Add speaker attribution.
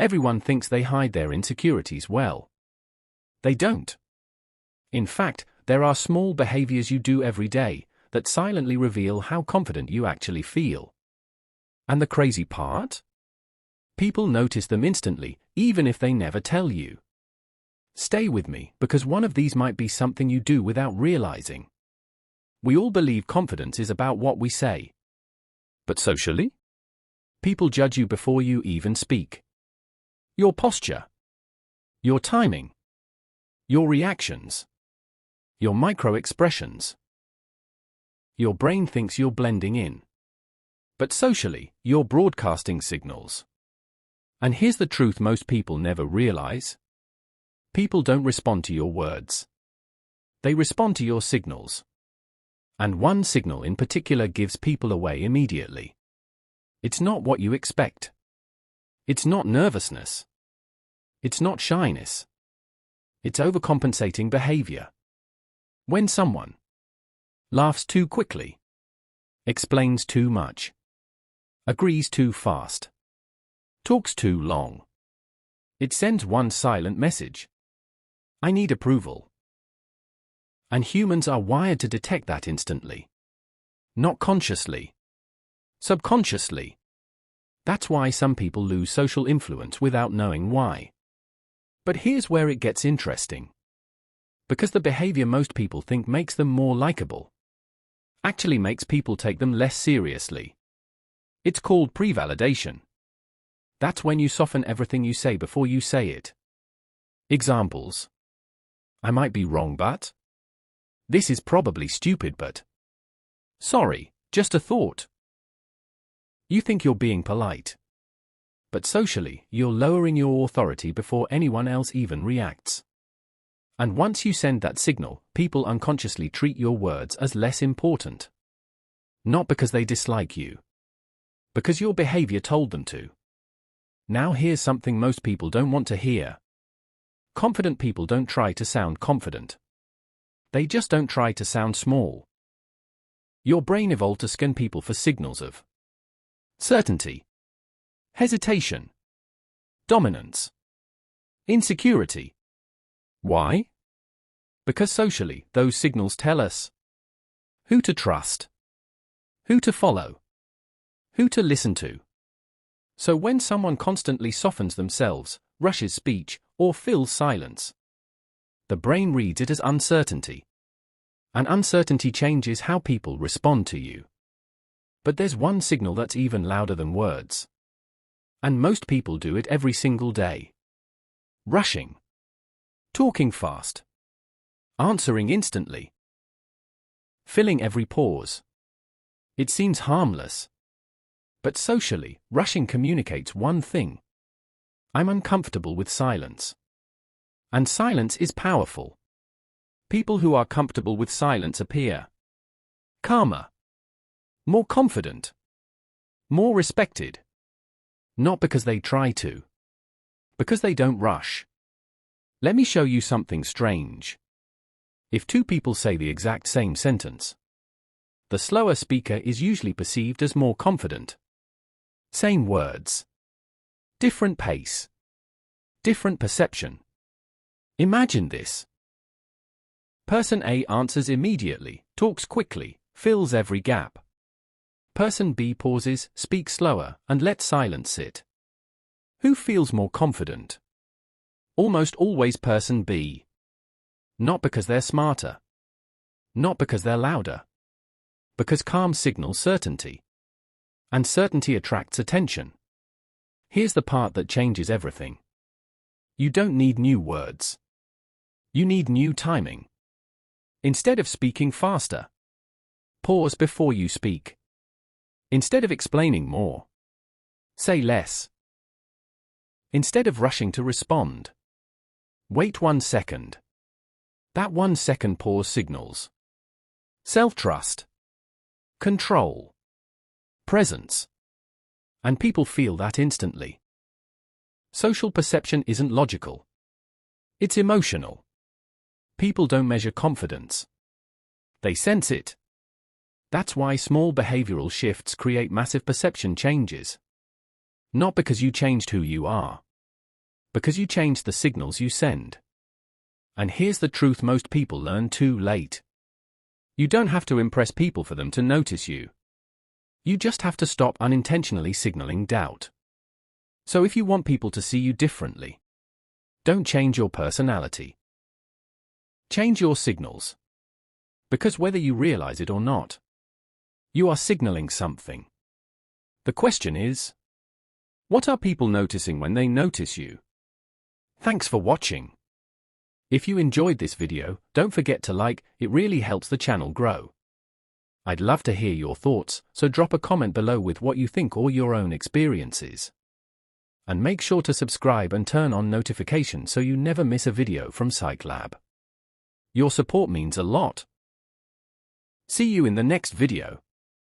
Speaker 1: Everyone thinks they hide their insecurities well. They don't. In fact, there are small behaviors you do every day that silently reveal how confident you actually feel. And the crazy part? People notice them instantly, even if they never tell you. Stay with me, because one of these might be something you do without realizing. We all believe confidence is about what we say. But socially? People judge you before you even speak. Your posture. Your timing. Your reactions. Your micro-expressions. Your brain thinks you're blending in. But socially, you're broadcasting signals. And here's the truth most people never realize. People don't respond to your words. They respond to your signals. And one signal in particular gives people away immediately. It's not what you expect. It's not nervousness. It's not shyness. It's overcompensating behavior. When someone laughs too quickly, explains too much, agrees too fast, talks too long, it sends one silent message. I need approval. And humans are wired to detect that instantly. Not consciously. Subconsciously. That's why some people lose social influence without knowing why. But here's where it gets interesting. Because the behavior most people think makes them more likable actually makes people take them less seriously. It's called pre-validation. That's when you soften everything you say before you say it. Examples. I might be wrong, but. This is probably stupid, but. Sorry, just a thought. You think you're being polite. But socially, you're lowering your authority before anyone else even reacts. And once you send that signal, people unconsciously treat your words as less important. Not because they dislike you. Because your behavior told them to. Now here's something most people don't want to hear. Confident people don't try to sound confident. They just don't try to sound small. Your brain evolved to scan people for signals of certainty, hesitation, dominance, insecurity. Why? Because socially, those signals tell us who to trust, who to follow, who to listen to. So when someone constantly softens themselves, rushes speech, or fills silence, the brain reads it as uncertainty. And uncertainty changes how people respond to you. But there's one signal that's even louder than words. And most people do it every single day. Rushing. Talking fast. Answering instantly. Filling every pause. It seems harmless. But socially, rushing communicates one thing. I'm uncomfortable with silence. And silence is powerful. People who are comfortable with silence appear calmer, more confident, more respected. Not because they try to. Because they don't rush. Let me show you something strange. If two people say the exact same sentence, the slower speaker is usually perceived as more confident. Same words. Different pace. Different perception. Imagine this. Person A answers immediately, talks quickly, fills every gap. Person B pauses, speaks slower, and lets silence sit. Who feels more confident? Almost always person B. Not because they're smarter. Not because they're louder. Because calm signals certainty. And certainty attracts attention. Here's the part that changes everything. You don't need new words. You need new timing. Instead of speaking faster, pause before you speak. Instead of explaining more, say less. Instead of rushing to respond, wait 1 second. That 1 second pause signals self-trust, control, presence. And people feel that instantly. Social perception isn't logical. It's emotional. People don't measure confidence. They sense it. That's why small behavioral shifts create massive perception changes. Not because you changed who you are, Because you change the signals you send. And here's the truth most people learn too late. You don't have to impress people for them to notice you. You just have to stop unintentionally signaling doubt. So if you want people to see you differently, don't change your personality. Change your signals. Because whether you realize it or not, you are signaling something. The question is, what are people noticing when they notice you? Thanks for watching. If you enjoyed this video, don't forget to like, it really helps the channel grow. I'd love to hear your thoughts, so drop a comment below with what you think or your own experiences. And make sure to subscribe and turn on notifications so you never miss a video from Psych Lab. Your support means a lot. See you in the next video.